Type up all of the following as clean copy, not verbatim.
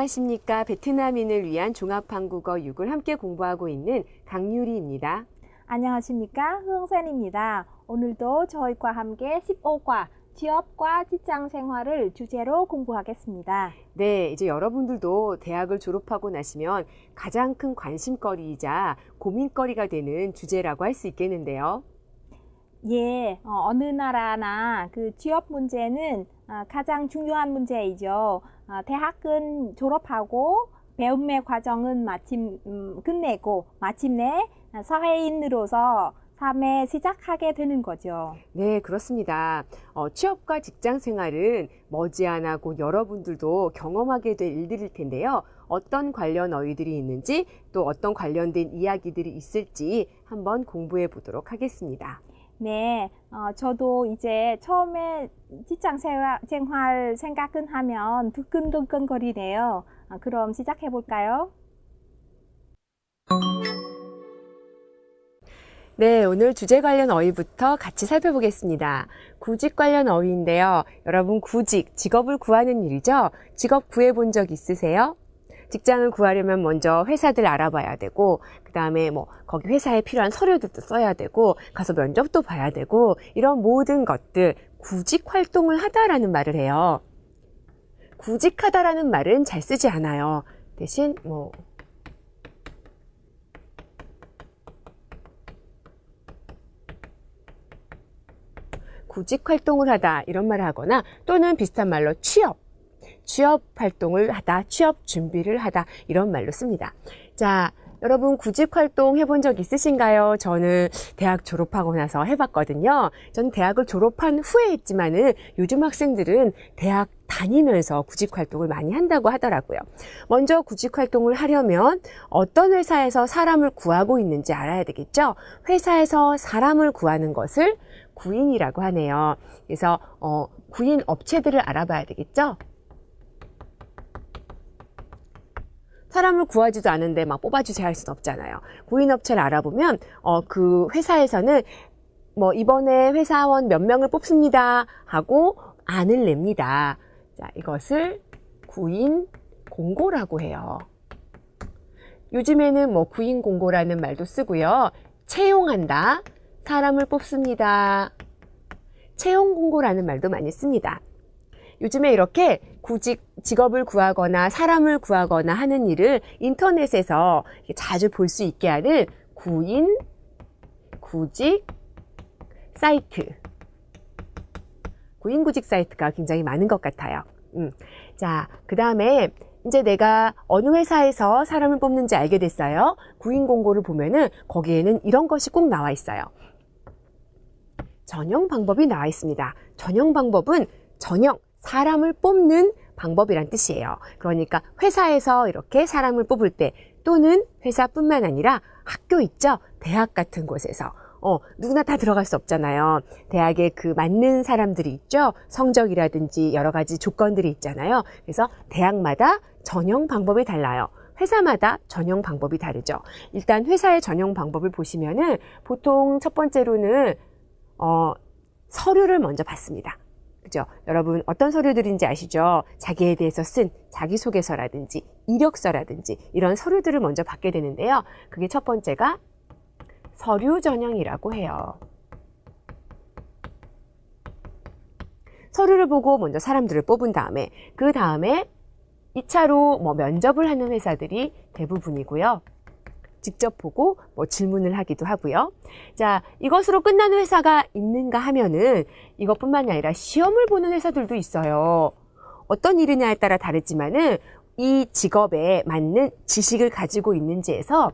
안녕하십니까. 베트남인을 위한 종합한국어 6을 함께 공부하고 있는 강유리입니다. 안녕하십니까. 흥센입니다. 오늘도 저희과 함께 15과 취업과 직장 생활을 주제로 공부하겠습니다. 네, 이제 여러분들도 대학을 졸업하고 나시면 가장 큰 관심거리이자 고민거리가 되는 주제라고 할 수 있겠는데요. 예, 어느 나라나 그 취업 문제는 가장 중요한 문제이죠. 대학은 졸업하고 배움의 과정은 끝내고 마침내 사회인으로서 삶에 시작하게 되는 거죠. 네, 그렇습니다. 취업과 직장 생활은 머지않아 곧 여러분들도 경험하게 될 일들일 텐데요. 어떤 관련 어휘들이 있는지 또 어떤 관련된 이야기들이 있을지 한번 공부해 보도록 하겠습니다. 네, 저도 이제 처음에 직장 생활 생각은 하면 두근두근거리네요. 그럼 시작해 볼까요? 네, 오늘 주제 관련 어휘부터 같이 살펴보겠습니다. 구직 관련 어휘인데요. 여러분, 구직, 직업을 구하는 일이죠? 직업 구해본 적 있으세요? 직장을 구하려면 먼저 회사들 알아봐야 되고, 그 다음에 거기 회사에 필요한 서류들도 써야 되고, 가서 면접도 봐야 되고, 이런 모든 것들, 구직 활동을 하다라는 말을 해요. 구직하다라는 말은 잘 쓰지 않아요. 대신, 구직 활동을 하다, 이런 말을 하거나, 또는 비슷한 말로 취업 활동을 하다, 취업 준비를 하다, 이런 말로 씁니다. 자, 여러분 구직 활동 해본 적 있으신가요? 저는 대학 졸업하고 나서 해봤거든요. 저는 대학을 졸업한 후에 했지만은 요즘 학생들은 대학 다니면서 구직 활동을 많이 한다고 하더라고요. 먼저 구직 활동을 하려면 어떤 회사에서 사람을 구하고 있는지 알아야 되겠죠? 회사에서 사람을 구하는 것을 구인이라고 하네요. 그래서 구인 업체들을 알아봐야 되겠죠? 사람을 구하지도 않은데 막 뽑아주세요 할 수는 없잖아요. 구인업체를 알아보면 그 회사에서는 이번에 회사원 몇 명을 뽑습니다 하고 안을 냅니다. 자, 이것을 구인 공고라고 해요. 요즘에는 구인 공고라는 말도 쓰고요. 채용한다, 사람을 뽑습니다. 채용 공고라는 말도 많이 씁니다. 요즘에 이렇게 직업을 구하거나 사람을 구하거나 하는 일을 인터넷에서 자주 볼 수 있게 하는 구인, 구직 사이트. 구인, 구직 사이트가 굉장히 많은 것 같아요. 자, 그 다음에 이제 내가 어느 회사에서 사람을 뽑는지 알게 됐어요. 구인 공고를 보면은 거기에는 이런 것이 꼭 나와 있어요. 전형 방법이 나와 있습니다. 전형 방법은 사람을 뽑는 방법이란 뜻이에요. 그러니까 회사에서 이렇게 사람을 뽑을 때 또는 회사뿐만 아니라 학교 있죠? 대학 같은 곳에서 누구나 다 들어갈 수 없잖아요. 대학에 그 맞는 사람들이 있죠? 성적이라든지 여러 가지 조건들이 있잖아요. 그래서 대학마다 전형 방법이 달라요. 회사마다 전형 방법이 다르죠. 일단 회사의 전형 방법을 보시면은 보통 첫 번째로는 서류를 먼저 받습니다. 그죠? 여러분 어떤 서류들인지 아시죠? 자기에 대해서 쓴 자기소개서라든지 이력서라든지 이런 서류들을 먼저 받게 되는데요. 그게 첫 번째가 서류 전형이라고 해요. 서류를 보고 먼저 사람들을 뽑은 다음에 그 다음에 2차로 면접을 하는 회사들이 대부분이고요. 직접 보고 질문을 하기도 하고요. 자, 이것으로 끝나는 회사가 있는가 하면은 이것뿐만이 아니라 시험을 보는 회사들도 있어요. 어떤 일이냐에 따라 다르지만은 이 직업에 맞는 지식을 가지고 있는지에서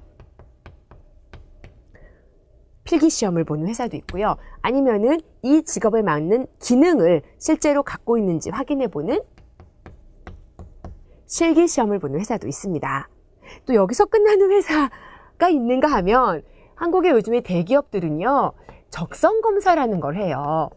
필기 시험을 보는 회사도 있고요. 아니면은 이 직업에 맞는 기능을 실제로 갖고 있는지 확인해 보는 실기 시험을 보는 회사도 있습니다. 또 여기서 끝나는 회사가 있는가 하면 한국의 요즘에 대기업들은요, 적성 검사라는 걸 해요.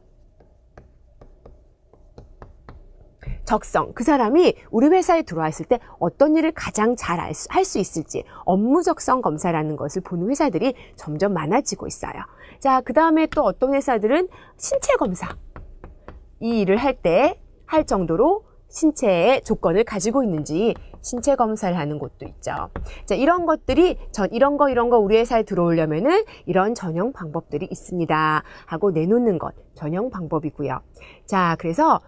적성, 그 사람이 우리 회사에 들어왔을 때 어떤 일을 가장 잘 할 수 있을지 업무 적성 검사라는 것을 보는 회사들이 점점 많아지고 있어요. 자, 그 다음에 또 어떤 회사들은 신체 검사, 이 일을 할 때 할 정도로 신체의 조건을 가지고 있는지 신체 검사를 하는 곳도 있죠. 자, 이런 것들이 이런 거 우리 회사에 들어오려면은 이런 전형 방법들이 있습니다 하고 내놓는 것 전형 방법이고요. 자, 그래서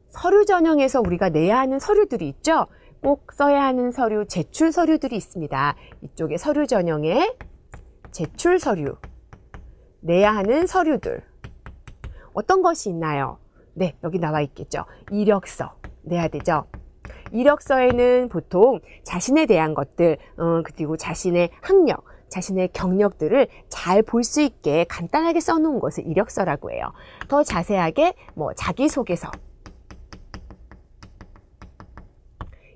서류 전형에서 우리가 내야 하는 서류들이 있죠. 꼭 써야 하는 서류, 제출 서류들이 있습니다. 이쪽에 서류 전형에 제출 서류, 내야 하는 서류들 어떤 것이 있나요? 네, 여기 나와 있겠죠. 이력서 내야 되죠. 이력서에는 보통 자신에 대한 것들, 그리고 자신의 학력, 자신의 경력들을 잘 볼 수 있게 간단하게 써놓은 것을 이력서라고 해요. 더 자세하게 뭐 자기소개서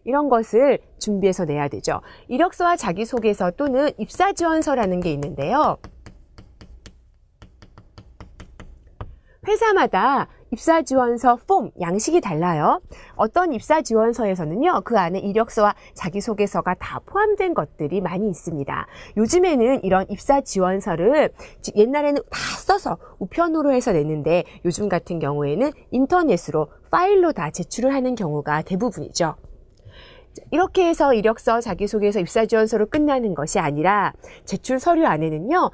이런 것을 준비해서 내야 되죠. 이력서와 자기소개서 또는 입사지원서라는 게 있는데요. 회사마다 입사지원서 폼, 양식이 달라요. 어떤 입사지원서에서는요, 그 안에 이력서와 자기소개서가 다 포함된 것들이 많이 있습니다. 요즘에는 이런 입사지원서를 옛날에는 다 써서 우편으로 해서 냈는데 요즘 같은 경우에는 인터넷으로 파일로 다 제출을 하는 경우가 대부분이죠. 이렇게 해서 이력서, 자기소개서, 입사지원서로 끝나는 것이 아니라 제출 서류 안에는요,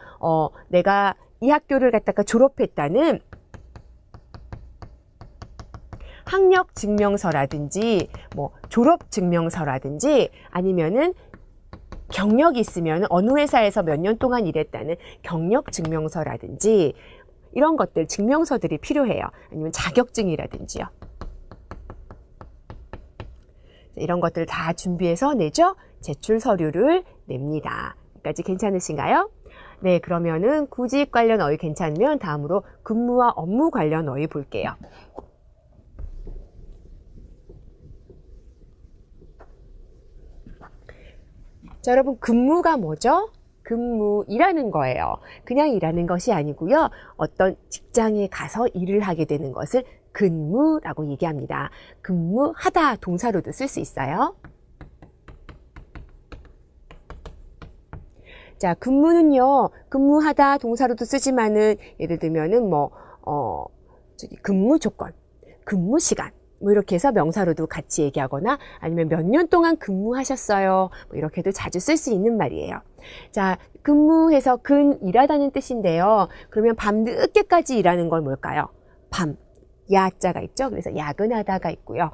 내가 이 학교를 갖다가 졸업했다는 학력 증명서라든지 뭐 졸업 증명서라든지 아니면은 경력이 있으면 어느 회사에서 몇 년 동안 일했다는 경력 증명서라든지 이런 것들 증명서들이 필요해요. 아니면 자격증이라든지요. 이런 것들 다 준비해서 내죠. 제출 서류를 냅니다. 여기까지 괜찮으신가요? 네, 그러면은 구직 관련 어휘 괜찮으면 다음으로 근무와 업무 관련 어휘 볼게요. 자, 여러분 근무가 뭐죠? 근무, 일하는 거예요. 그냥 일하는 것이 아니고요. 어떤 직장에 가서 일을 하게 되는 것을 근무라고 얘기합니다. 근무하다 동사로도 쓸 수 있어요. 자, 근무는요, 근무하다 동사로도 쓰지만은 예를 들면은 근무 조건, 근무 시간 뭐 이렇게 해서 명사로도 같이 얘기하거나 아니면 몇 년 동안 근무하셨어요. 뭐 이렇게도 자주 쓸 수 있는 말이에요. 자, 근무해서 일하다는 뜻인데요. 그러면 밤 늦게까지 일하는 건 뭘까요? 밤, 야자가 있죠. 그래서 야근하다가 있고요.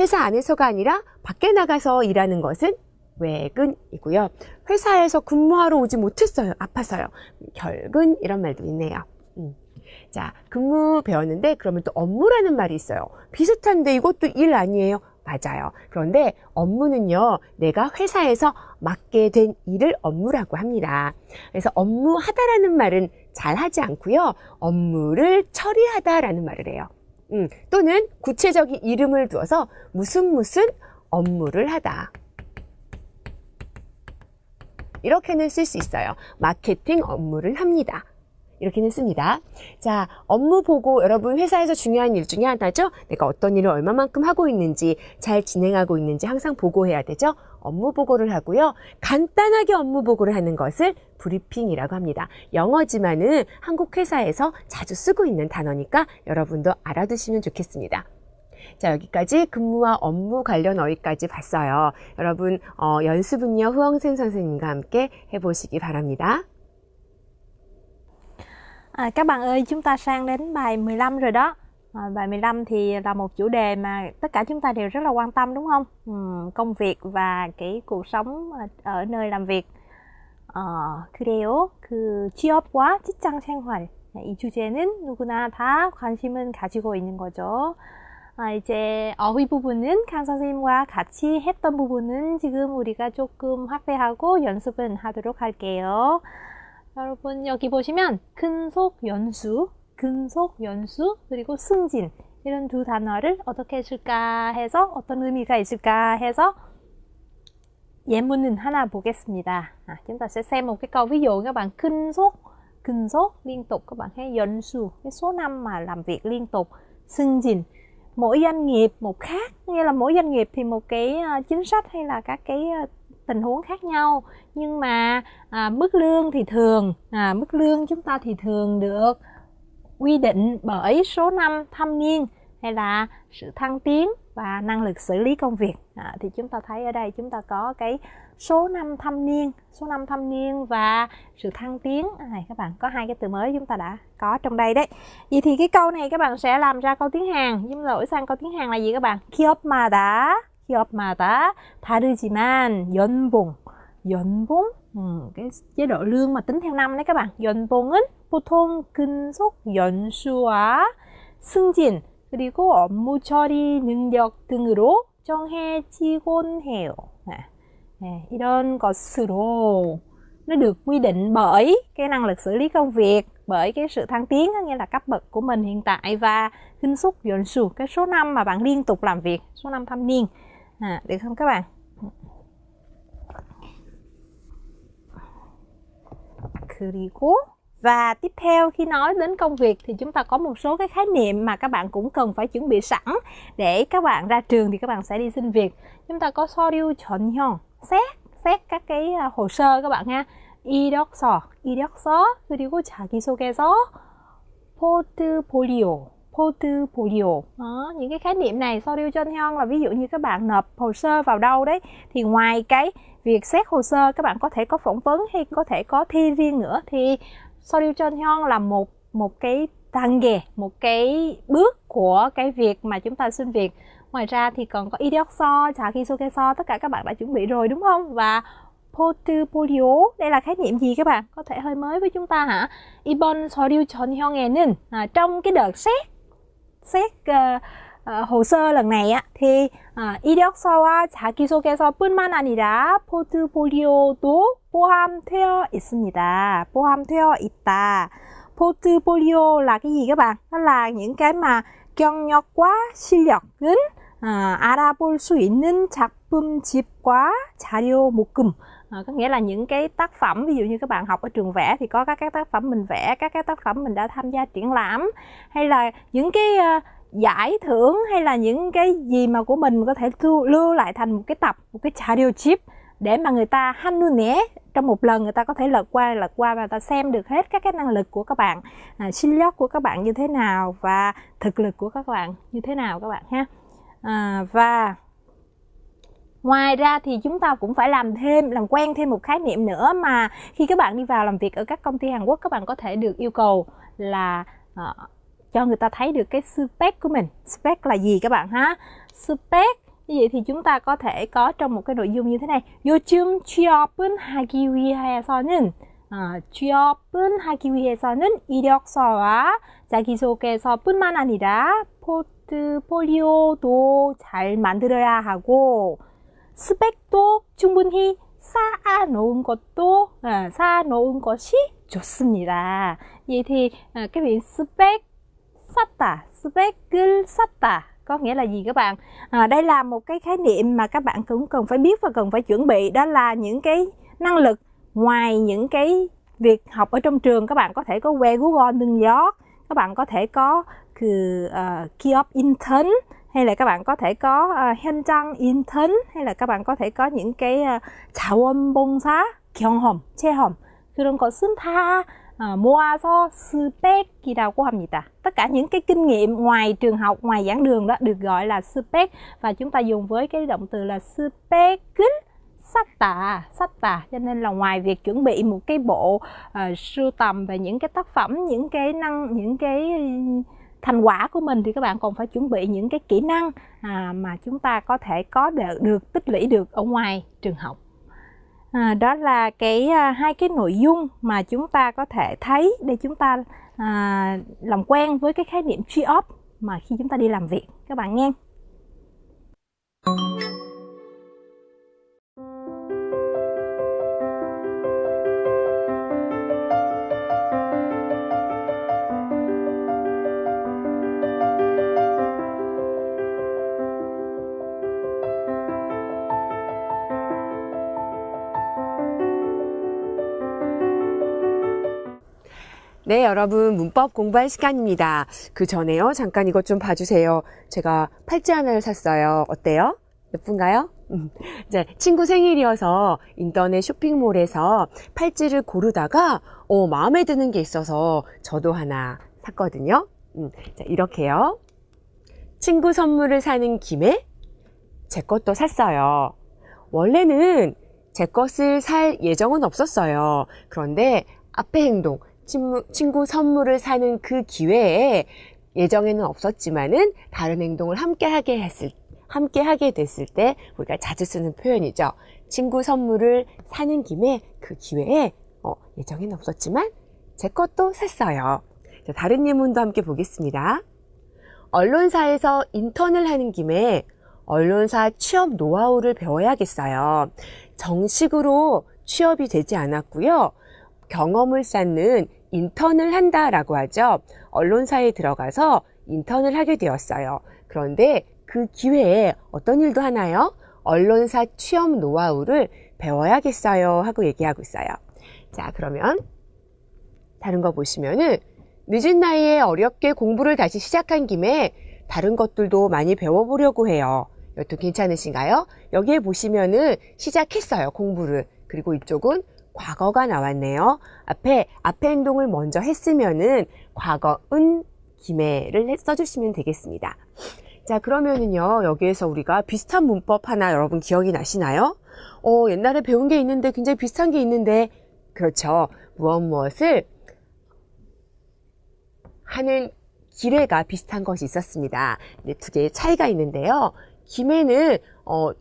회사 안에서가 아니라 밖에 나가서 일하는 것은 외근이고요. 회사에서 근무하러 오지 못했어요. 아파서요. 결근 이런 말도 있네요. 자, 근무 배웠는데 그러면 또 업무라는 말이 있어요. 비슷한데 이것도 일 아니에요? 맞아요. 그런데 업무는요, 내가 회사에서 맡게 된 일을 업무라고 합니다. 그래서 업무하다라는 말은 잘 하지 않고요. 업무를 처리하다라는 말을 해요. 또는 구체적인 이름을 두어서 무슨 업무를 하다. 이렇게는 쓸 수 있어요. 마케팅 업무를 합니다. 이렇게는 씁니다. 자, 업무 보고 여러분 회사에서 중요한 일 중에 하나죠. 내가 어떤 일을 얼마만큼 하고 있는지 잘 진행하고 있는지 항상 보고해야 되죠. 업무 보고를 하고요. 간단하게 업무 보고를 하는 것을 브리핑이라고 합니다. 영어지만은 한국 회사에서 자주 쓰고 있는 단어니까 여러분도 알아두시면 좋겠습니다. 자, 여기까지 근무와 업무 관련 어휘까지 봤어요. 여러분 연습은요 후엉생 선생님과 함께 해보시기 바랍니다. Các bạn ơi, chúng ta sang đến bài 15 rồi đó. Bài 15 thì là một chủ đề mà tất cả chúng ta đều rất là quan tâm đúng không? Công việc và cái cuộc sống ở nơi làm việc. 그래요. 그 취업과 직장 생활. 이 주제는 누구나 다 관심은 가지고 있는 거죠. 이제 어휘 부분은 강 선생님과 같이 했던 부분은 지금 우리가 조금 확대하고 연습은 하도록 할게요. 여러분 여기 보시면 근속 연수, 그리고 승진 이런 두 단어를 어떻게 쓸까 해서 어떤 의미가 있을까 해서 예문은 하나 보겠습니다. Chúng ta sẽ xem một cái câu ví dụ các bạn kinh sốt liên tục các bạn thấy 연수 cái số năm mà làm việc liên tục, 승진 mỗi doanh nghiệp một khác, nghĩa là mỗi doanh nghiệp thì một cái chính sách hay là các cái tình huống khác nhau, nhưng mà mức lương thì thường mức lương chúng ta thì thường được quy định bởi số năm thâm niên hay là sự thăng tiến và năng lực xử lý công việc. Thì chúng ta thấy ở đây chúng ta có cái số năm thâm niên và sự thăng tiến. Các bạn có hai cái từ mới chúng ta đã có trong đây đấy. Vậy thì cái câu này các bạn sẽ làm ra câu tiếng Hàn. Chúng ta đổi sang câu tiếng Hàn là gì các bạn? 기업마다 다르지만 연봉 cái chế độ lương mà tính theo năm đấy các bạn. 연봉은 보통 근속 연수와 승진 그리고 업무 처리 능력 등으로 정해지곤 해요. 이런 것으로 nó được quy định bởi cái năng lực xử lý công việc, bởi cái sự thăng tiến, nghĩa là cấp bậc của mình hiện tại, và 근속 연수, cái số năm mà bạn liên tục làm việc, số năm thâm niên. Được không các bạn? 그리고 và tiếp theo khi nói đến công việc thì chúng ta có một số cái khái niệm mà các bạn cũng cần phải chuẩn bị sẵn để các bạn ra trường thì các bạn sẽ đi xin việc. Chúng ta có 서류 전형, xét các cái hồ sơ các bạn ha. 이력서, 그리고 자기소개서, portfolio. Đó, những cái khái niệm này, 서류 전형 là ví dụ như các bạn nộp hồ sơ vào đâu đấy, thì ngoài cái việc xét hồ sơ các bạn có thể có phỏng vấn hay có thể có thi riêng nữa, thì 서류 전형 là một cái 단계, một cái bước của cái việc mà chúng ta xin việc. Ngoài ra thì còn có 이력서, 자기소개서, tất cả các bạn đã chuẩn bị rồi đúng không? Và portfolio, đây là khái niệm gì các bạn? Có thể hơi mới với chúng ta hả? 이번 서류 전형에는 trong cái đợt xét hồ sơ lần này á, thì 이력서와 자기소개서뿐만 아니라 포트폴리오도 포함되어 있습니다. 포함되어 있다. Portfolio là cái gì các bạn? Đó là những cái mà 경력과 실력은 알아볼 수 있는 작품집과 자료 묶음. Có nghĩa là những cái tác phẩm, ví dụ như các bạn học ở trường vẽ thì có các tác phẩm mình vẽ, các cái tác phẩm mình đã tham gia triển lãm, hay là những cái giải thưởng, hay là những cái gì mà của mình có thể lưu lại thành một cái tập, một cái 자료집 để mà người ta 한눈에 trong một lần người ta có thể lật qua và người ta xem được hết các cái năng lực của các bạn, 실력 của các bạn như thế nào và thực lực của các bạn như thế nào các bạn ha. Và ngoài ra thì chúng ta cũng phải làm quen thêm một khái niệm nữa mà khi các bạn đi vào làm việc ở các công ty Hàn Quốc các bạn có thể được yêu cầu là cho người ta thấy được cái spec của mình. Spec là gì các bạn ha? Spec như vậy thì chúng ta có thể có trong một cái nội dung như thế này. 요즘 취업은 하기 위해서는 이력서와 자기소개서뿐만 아니라 포트폴리오도 잘 만들어야 하고 스펙도 충분히 쌓아놓은 것이 좋습니다. Vậy thì cái việc spek을 쌓다 có nghĩa là gì các bạn? Đây là một cái khái niệm mà các bạn cũng cần phải biết và cần phải chuẩn bị. Đó là những cái năng lực ngoài những cái việc học ở trong trường. Các bạn có thể có 외국어 능력, các bạn có thể có 기업 intern, hay là các bạn có thể có 현장 intern, hay là các bạn có thể có những cái 자원봉사, 경험, 체험. 그런 것은 다 모아서 스펙이라고 합니다. Tất cả những cái kinh nghiệm ngoài trường học, ngoài giảng đường đó được gọi là spec, và chúng ta dùng với cái động từ là spek을 쌓다. Cho nên là ngoài việc chuẩn bị một cái bộ sưu tầm về những cái tác phẩm, những cái thành quả của mình, thì các bạn còn phải chuẩn bị những cái kỹ năng mà chúng ta có thể có được tích lũy được ở ngoài trường học. Đó là hai cái nội dung mà chúng ta có thể thấy để chúng ta làm quen với cái khái niệm 취업 mà khi chúng ta đi làm việc các bạn nghe. 네, 여러분 문법 공부할 시간입니다. 그 전에요. 잠깐 이것 좀 봐주세요. 제가 팔찌 하나를 샀어요. 어때요? 예쁜가요? 이제 친구 생일이어서 인터넷 쇼핑몰에서 팔찌를 고르다가 마음에 드는 게 있어서 저도 하나 샀거든요. 자, 이렇게요. 친구 선물을 사는 김에 제 것도 샀어요. 원래는 제 것을 살 예정은 없었어요. 그런데 앞의 행동, 친구 선물을 사는 그 기회에 예정에는 없었지만은 다른 행동을 함께 하게 됐을 때 우리가 자주 쓰는 표현이죠. 친구 선물을 사는 김에 그 기회에 예정에는 없었지만 제 것도 샀어요. 자, 다른 예문도 함께 보겠습니다. 언론사에서 인턴을 하는 김에 언론사 취업 노하우를 배워야겠어요. 정식으로 취업이 되지 않았고요. 경험을 쌓는 인턴을 한다라고 하죠. 언론사에 들어가서 인턴을 하게 되었어요. 그런데 그 기회에 어떤 일도 하나요? 언론사 취업 노하우를 배워야겠어요 하고 얘기하고 있어요. 자, 그러면 다른 거 보시면은 늦은 나이에 어렵게 공부를 다시 시작한 김에 다른 것들도 많이 배워보려고 해요. 이것도 괜찮으신가요? 여기에 보시면은 시작했어요, 공부를. 그리고 이쪽은 과거가 나왔네요. 앞에 행동을 먼저 했으면은 과거은 김에를 써주시면 되겠습니다. 자, 그러면은요, 여기에서 우리가 비슷한 문법 하나 여러분 기억이 나시나요? 옛날에 배운 게 있는데 굉장히 비슷한 게 있는데, 그렇죠. 무엇을 하는 기례가 비슷한 것이 있었습니다. 두 개의 차이가 있는데요. 김에는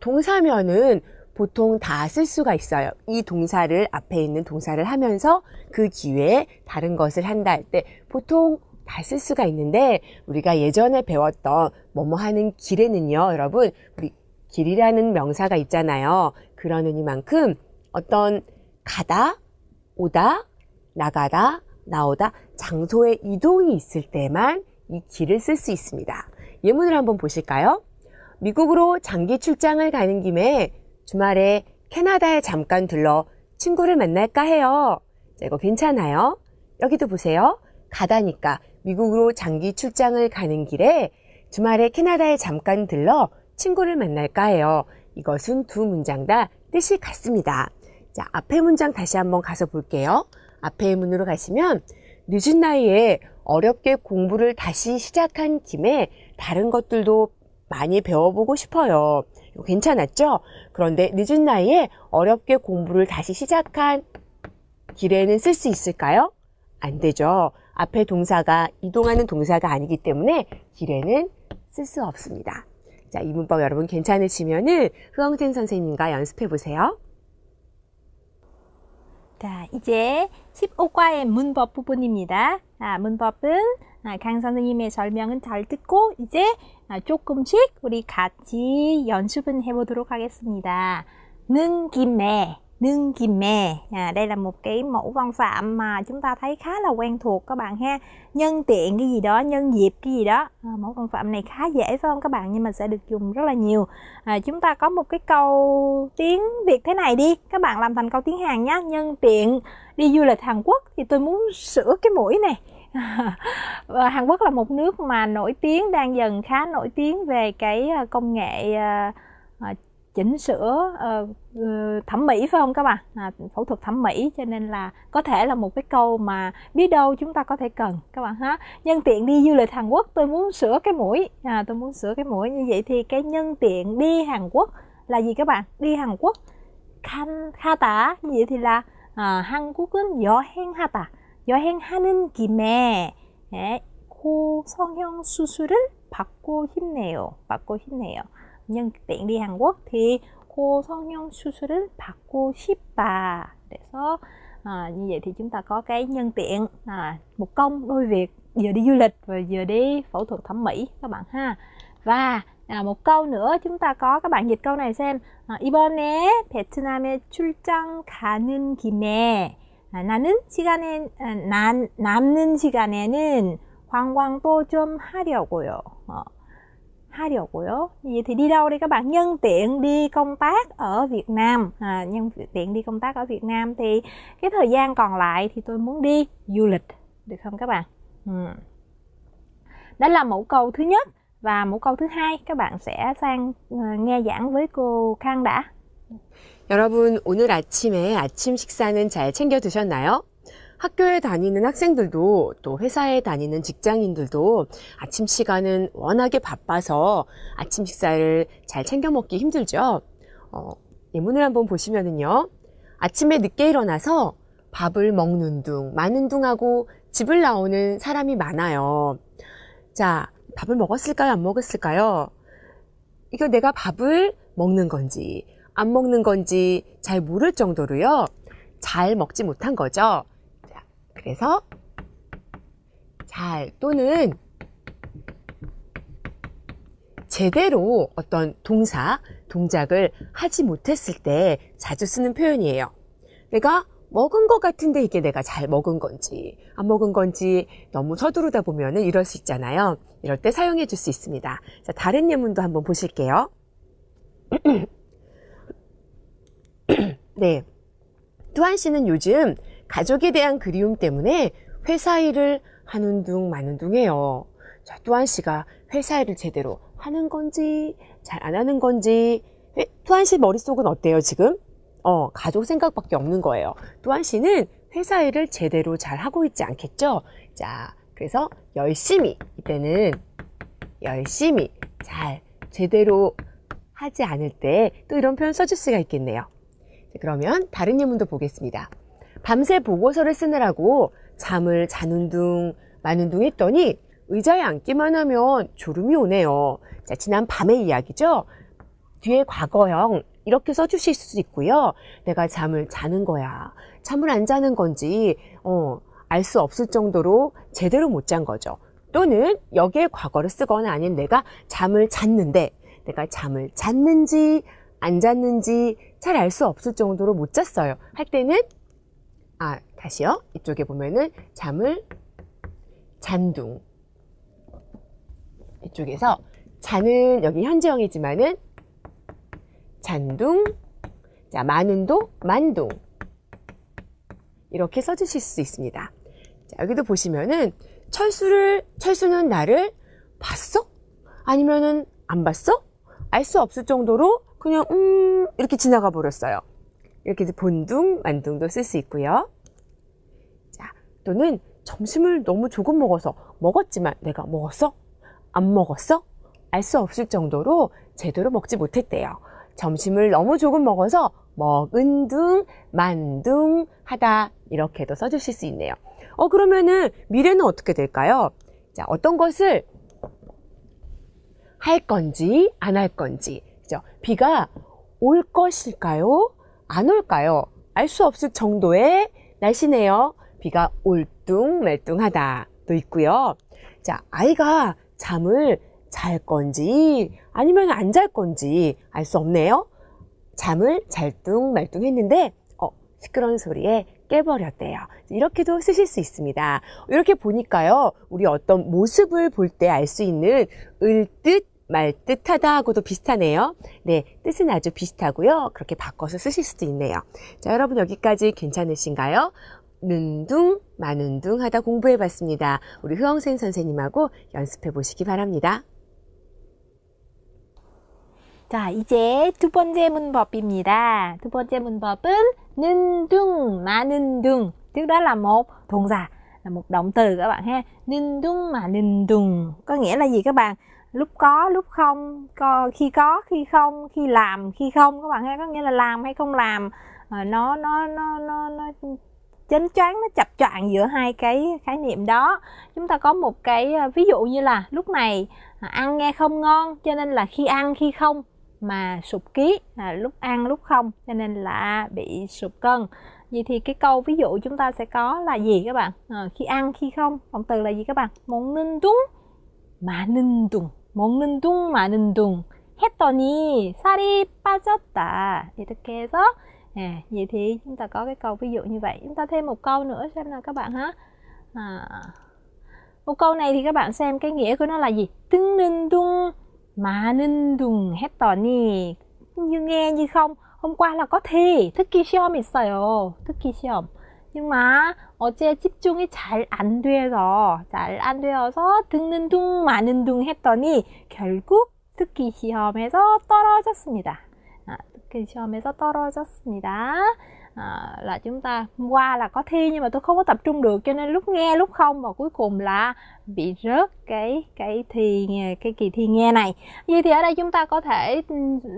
동사면은 보통 다 쓸 수가 있어요. 이 동사를 앞에 있는 동사를 하면서 그 기회에 다른 것을 한다 할 때 보통 다 쓸 수가 있는데 우리가 예전에 배웠던 뭐뭐 하는 길에는요, 여러분, 우리 길이라는 명사가 있잖아요. 그런 의미만큼 어떤 가다, 오다, 나가다, 나오다, 장소의 이동이 있을 때만 이 길을 쓸 수 있습니다. 예문을 한번 보실까요? 미국으로 장기 출장을 가는 김에 주말에 캐나다에 잠깐 들러 친구를 만날까 해요. 자, 이거 괜찮아요? 여기도 보세요. 가다니까 미국으로 장기 출장을 가는 길에 주말에 캐나다에 잠깐 들러 친구를 만날까 해요. 이것은 두 문장 다 뜻이 같습니다. 자, 앞에 문장 다시 한번 가서 볼게요. 앞에 문으로 가시면 늦은 나이에 어렵게 공부를 다시 시작한 김에 다른 것들도 많이 배워보고 싶어요. 이거 괜찮았죠? 그런데 늦은 나이에 어렵게 공부를 다시 시작한 길에는 쓸 수 있을까요? 안 되죠. 앞에 동사가 이동하는 동사가 아니기 때문에 길에는 쓸 수 없습니다. 자, 이 문법 여러분 괜찮으시면은 흐엉생 선생님과 연습해 보세요. 자, 이제 15과의 문법 부분입니다. 문법은 강 선생님의 설명은 잘 듣고 이제 조금씩 우리 같이 연습은 해보도록 ha겠습니다. Nâng 김에, nâng 김에. Đây là một cái mẫu văn phạm mà chúng ta thấy khá là quen thuộc các bạn ha. Nhân tiện cái gì đó, nhân dịp cái gì đó. Mẫu văn phạm này khá dễ phải không các bạn, nhưng mà sẽ được dùng rất là nhiều. Chúng ta có một cái câu tiếng Việt thế này đi, các bạn làm thành câu tiếng Hàn nhé. Nhân tiện đi du lịch Hàn Quốc thì tôi muốn sửa cái mũi này. Hàn Quốc là một nước mà nổi tiếng, đang dần khá nổi tiếng về cái công nghệ chỉnh sửa thẩm mỹ phải không các bạn, phẫu thuật thẩm mỹ, cho nên là có thể là một cái câu mà biết đâu chúng ta có thể cần các bạn ha. Nhân tiện đi du lịch Hàn Quốc tôi muốn sửa cái mũi, tôi muốn sửa cái mũi. Như vậy thì cái nhân tiện đi Hàn Quốc là gì các bạn? Đi Hàn Quốc 하다, như vậy thì là 한국은 여행하다, 여행하는 김에 고성형 수술을 받고 싶네요. nhân tiện đi Hàn Quốc thì 고성형 수술을 받고 싶다. 그래서 như vậy thì chúng ta có cái nhân tiện, một công đôi việc, vừa đi du lịch và vừa đi phẫu thuật thẩm mỹ các bạn ha. Và một câu nữa chúng ta có, các bạn dịch câu này xem. 이번에 베트남에 출장 가는 김에 남는 시간에는 관광도 좀 하려고요. Vậy thì đi đâu đây các bạn? Nhân tiện đi công tác ở Việt Nam. Nhân tiện đi công tác ở Việt Nam thì cái thời gian còn lại thì tôi muốn đi du lịch, được không các bạn? Đó là mẫu câu thứ nhất. Và mẫu câu thứ hai các bạn sẽ sang nghe giảng với cô Khang đã. 여러분, 오늘 아침에 아침 식사는 잘 챙겨 드셨나요? 학교에 다니는 학생들도 또 회사에 다니는 직장인들도 아침 시간은 워낙에 바빠서 아침 식사를 잘 챙겨 먹기 힘들죠. 예문을 한번 보시면은요. 아침에 늦게 일어나서 밥을 먹는 둥, 마는 둥 하고 집을 나오는 사람이 많아요. 자, 밥을 먹었을까요? 안 먹었을까요? 이거 내가 밥을 먹는 건지 안 먹는 건지 잘 모를 정도로요. 잘 먹지 못한 거죠. 자, 그래서 잘 또는 제대로 어떤 동작을 하지 못했을 때 자주 쓰는 표현이에요. 내가 먹은 것 같은데 이게 내가 잘 먹은 건지 안 먹은 건지 너무 서두르다 보면은 이럴 수 있잖아요. 이럴 때 사용해 줄 수 있습니다. 자, 다른 예문도 한번 보실게요. 네. 뚜한 씨는 요즘 가족에 대한 그리움 때문에 회사 일을 하는 둥 마는 둥 해요. 자, 뚜한 씨가 회사 일을 제대로 하는 건지 잘 안 하는 건지 뚜한 씨 머릿속은 어때요 지금? 가족 생각밖에 없는 거예요. 뚜한 씨는 회사 일을 제대로 잘 하고 있지 않겠죠? 자, 그래서 열심히 이때는 열심히 잘 제대로 하지 않을 때 또 이런 표현 써줄 수가 있겠네요. 그러면 다른 예문도 보겠습니다. 밤새 보고서를 쓰느라고 잠을 자는 둥 마는 둥 했더니 의자에 앉기만 하면 졸음이 오네요. 자, 지난 밤의 이야기죠. 뒤에 과거형 이렇게 써주실 수 있고요. 내가 잠을 자는 거야. 잠을 안 자는 건지 알 수 없을 정도로 제대로 못 잔 거죠. 또는 여기에 과거를 쓰거나 아니면 내가 잠을 잤는데 내가 잠을 잤는지 안 잤는지 잘 알 수 없을 정도로 못 잤어요. 할 때는 다시요. 이쪽에 보면은 잠을 잔둥. 이쪽에서 자는 여기 현재형이지만은 잔둥. 자, 마는도 만둥. 이렇게 써주실 수 있습니다. 자, 여기도 보시면은 철수는 나를 봤어? 아니면은 안 봤어? 알 수 없을 정도로 그냥 이렇게 지나가 버렸어요. 이렇게 본둥, 만둥도 쓸 수 있고요. 자, 또는 점심을 너무 조금 먹어서 먹었지만 내가 먹었어? 안 먹었어? 알 수 없을 정도로 제대로 먹지 못했대요. 점심을 너무 조금 먹어서 먹은 둥, 만둥 하다 이렇게도 써주실 수 있네요. 그러면은 미래는 어떻게 될까요? 자, 어떤 것을 할 건지 안 할 건지, 그죠? 비가 올 것일까요? 안 올까요? 알 수 없을 정도의 날씨네요. 비가 올뚱말뚱하다도 있고요. 자, 아이가 잠을 잘 건지 아니면 안 잘 건지 알 수 없네요. 잠을 잘뚱말뚱 했는데 시끄러운 소리에 깨버렸대요. 이렇게도 쓰실 수 있습니다. 이렇게 보니까요, 우리 어떤 모습을 볼 때 알 수 있는 을듯 말듯하다 하고도 비슷하네요. 네, 뜻은 아주 비슷하고요. 그렇게 바꿔서 쓰실 수도 있네요. 자, 여러분 여기까지 괜찮으신가요? 는둥 마는둥 하다 공부해봤습니다. 우리 흐엉생 선생님하고 연습해 보시기 바랍니다. 자, 이제 두 번째 문법입니다. 두 번째 문법은 는 둥, 마는 둥. Trước đó là một 동사, là một động từ các bạn ha. 는 둥, 마는 둥. Có nghĩa là gì các bạn? Lúc có, lúc không, khi có, khi không, khi làm, khi không các bạn ha. Có nghĩa là làm hay không làm, nó chênh choáng, nó chập choạng giữa hai cái khái niệm đó. Chúng ta có một cái ví dụ như là lúc này ăn nghe không ngon, cho nên là khi ăn khi không mà sụt ký, lúc ăn lúc không cho nên là bị sụt cân. Vậy thì cái câu ví dụ chúng ta sẽ có là gì các bạn? Khi ăn khi không, động từ là gì các bạn? 먹는 둥 마는 둥, 먹는 둥 마는 둥 했더니 살이 빠졌다. 이렇게 해서 vậy thì chúng ta có cái câu ví dụ như vậy. Chúng ta thêm một câu nữa xem nào các bạn ha. Một câu này thì các bạn xem cái nghĩa của nó là gì? 뜨는 둥 마는 둥 했더니, như nghe như không. Hôm qua là có thi 특기 시험 있어요. 특기 시험. Nhưng mà 어제 집중이 잘 안 되어서 듣는 둥 마는 둥 했더니 결국 특기 시험에서 떨어졌습니다. 특기 시험에서 떨어졌습니다. là chúng ta hôm qua là có thi nhưng mà tôi không có tập trung được, cho nên lúc nghe lúc không, và cuối cùng là bị rớt cái kỳ thi nghe này. Vậy thì ở đây chúng ta có thể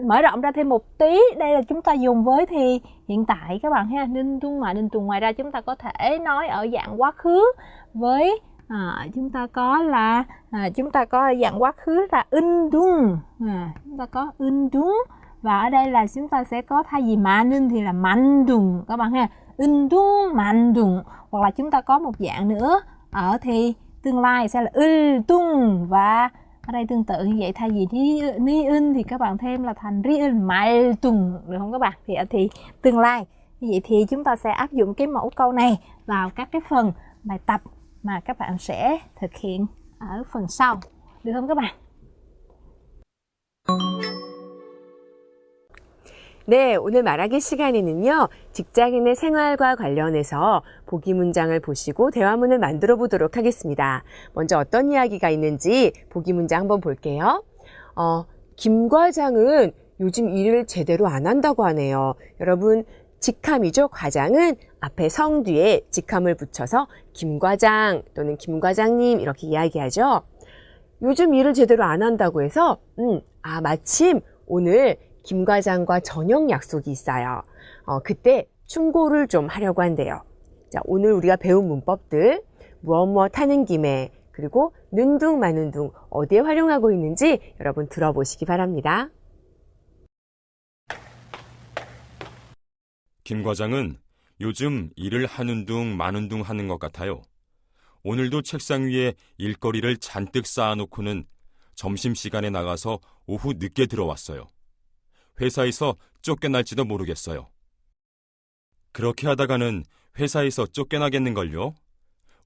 mở rộng ra thêm một tí. Đây là chúng ta dùng với thì hiện tại các bạn ha, ninh tung mà ninh tung. Ngoài ra chúng ta có thể nói ở dạng quá khứ với chúng ta có dạng quá khứ là undung, chúng ta có undung, và ở đây là chúng ta sẽ có thay vì 많은 thì là 만둥 các bạn ha, undung 만둥. Hoặc là chúng ta có một dạng nữa ở thì tương lai sẽ là tung, và ở đây tương tự như vậy, thay vì ni ưng thì các bạn thêm là thành ri ưng mai tung, được không các bạn? Thì tương lai như vậy thì chúng ta sẽ áp dụng cái mẫu câu này vào các cái phần bài tập mà các bạn sẽ thực hiện ở phần sau, được không các bạn? 네, 오늘 말하기 시간에는요, 직장인의 생활과 관련해서 보기 문장을 보시고 대화문을 만들어 보도록 하겠습니다. 먼저 어떤 이야기가 있는지 보기 문장 한번 볼게요. 김 과장은 요즘 일을 제대로 안 한다고 하네요. 여러분, 직함이죠. 과장은 앞에 성 뒤에 직함을 붙여서 김 과장 또는 김 과장님 이렇게 이야기하죠. 요즘 일을 제대로 안 한다고 해서 마침 오늘 김 과장과 저녁 약속이 있어요. 그때 충고를 좀 하려고 한대요. 자, 오늘 우리가 배운 문법들 무엇 하는 김에, 그리고 는둥 마는 둥 어디에 활용하고 있는지 여러분 들어보시기 바랍니다. 김 과장은 요즘 일을 하는 둥 마는 둥 하는 것 같아요. 오늘도 책상 위에 일거리를 잔뜩 쌓아놓고는 점심시간에 나가서 오후 늦게 들어왔어요. 회사에서 쫓겨날지도 모르겠어요. 그렇게 하다가는 회사에서 쫓겨나겠는걸요?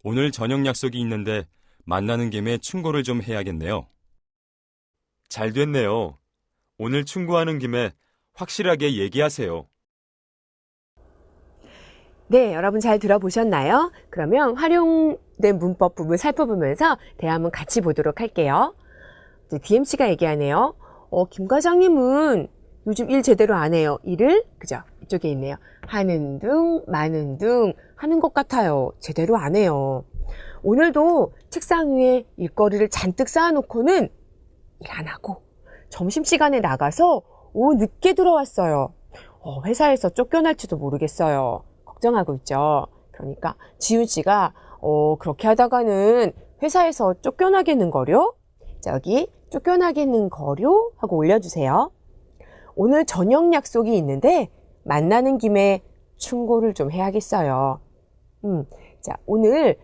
오늘 저녁 약속이 있는데 만나는 김에 충고를 좀 해야겠네요. 잘 됐네요. 오늘 충고하는 김에 확실하게 얘기하세요. 네, 여러분 잘 들어보셨나요? 그러면 활용된 문법 부분 살펴보면서 대화문 같이 보도록 할게요. DMC가 얘기하네요. 김 과장님은 요즘 일 제대로 안 해요. 일을, 그죠? 이쪽에 있네요. 하는 둥, 마는 둥 하는 것 같아요. 제대로 안 해요. 오늘도 책상 위에 일거리를 잔뜩 쌓아놓고는 일 안 하고 점심시간에 나가서 오후 늦게 들어왔어요. 회사에서 쫓겨날지도 모르겠어요. 걱정하고 있죠. 그러니까 지훈 씨가 그렇게 하다가는 회사에서 쫓겨나겠는거려? 자, 여기 쫓겨나겠는거려? 하고 올려주세요. 오늘 저녁 약속이 있는데 만나는 김에 충고를 좀 해야겠어요. 자, 오늘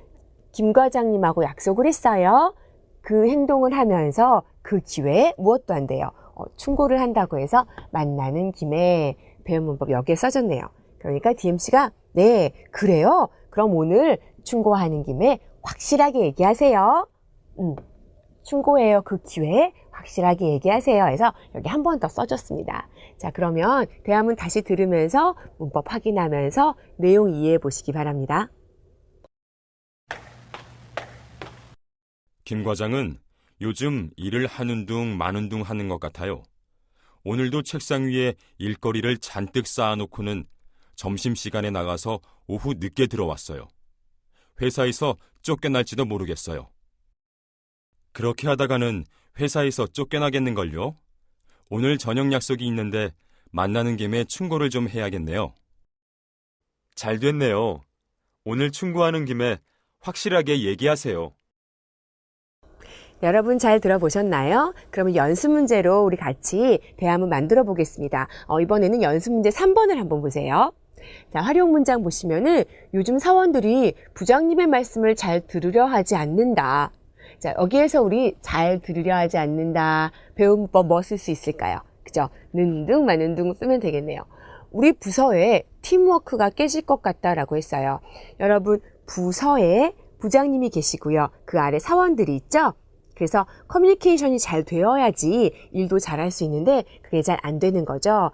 김 과장님하고 약속을 했어요. 그 행동을 하면서 그 기회에 무엇도 안 돼요. 충고를 한다고 해서 만나는 김에 배운 문법 여기에 써졌네요. 그러니까 DMC가 네, 그래요? 그럼 오늘 충고하는 김에 확실하게 얘기하세요. 충고해요. 그 기회에 확실하게 얘기하세요. 해서 여기 한 번 더 써줬습니다. 자, 그러면 대화문 다시 들으면서 문법 확인하면서 내용 이해해 보시기 바랍니다. 김 과장은 요즘 일을 하는 둥 마는 둥 하는 것 같아요. 오늘도 책상 위에 일거리를 잔뜩 쌓아놓고는 점심시간에 나가서 오후 늦게 들어왔어요. 회사에서 쫓겨날지도 모르겠어요. 그렇게 하다가는 회사에서 쫓겨나겠는걸요? 오늘 저녁 약속이 있는데 만나는 김에 충고를 좀 해야겠네요. 잘 됐네요. 오늘 충고하는 김에 확실하게 얘기하세요. 여러분 잘 들어보셨나요? 그러면 연습 문제로 우리 같이 대화문 만들어 보겠습니다. 이번에는 연습 문제 3번을 한번 보세요. 자, 활용 문장 보시면은 요즘 사원들이 부장님의 말씀을 잘 들으려 하지 않는다. 자, 여기에서 우리 잘 들으려 하지 않는다. 배운 문법 뭐 쓸 수 있을까요? 그죠? 는 둥, 마는 둥 쓰면 되겠네요. 우리 부서에 팀워크가 깨질 것 같다라고 했어요. 여러분, 부서에 부장님이 계시고요. 그 아래 사원들이 있죠? 그래서 커뮤니케이션이 잘 되어야지 일도 잘할 수 있는데 그게 잘 안 되는 거죠.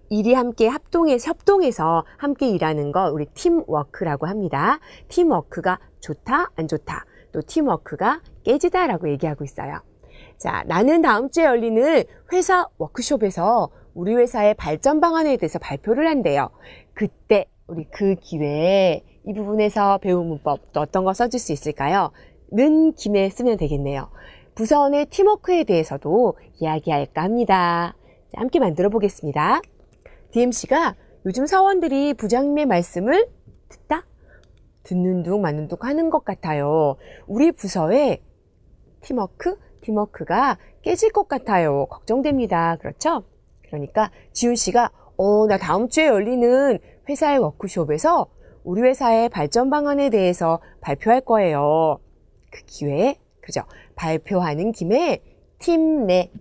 일이 함께 협동해서 함께 일하는 거 우리 팀워크라고 합니다. 팀워크가 좋다, 안 좋다. 또 팀워크가 깨지다라고 얘기하고 있어요. 자, 나는 다음 주에 열리는 회사 워크숍에서 우리 회사의 발전 방안에 대해서 발표를 한대요. 그때 우리 그 기회에 이 부분에서 배운 문법 또 어떤 거 써줄 수 있을까요? 는 김에 쓰면 되겠네요. 부서원의 팀워크에 대해서도 이야기할까 합니다. 자, 함께 만들어 보겠습니다. DMC가 요즘 사원들이 부장님의 말씀을 듣다? 듣는 둥 마는 둥 하는 것 같아요. 우리 부서의 팀워크가 깨질 것 같아요. 걱정됩니다. 그렇죠? 그러니까 지훈 씨가 나 다음 주에 열리는 회사의 워크숍에서 우리 회사의 발전 방안에 대해서 발표할 거예요. 그 기회에, 그죠? 발표하는 김에 팀 내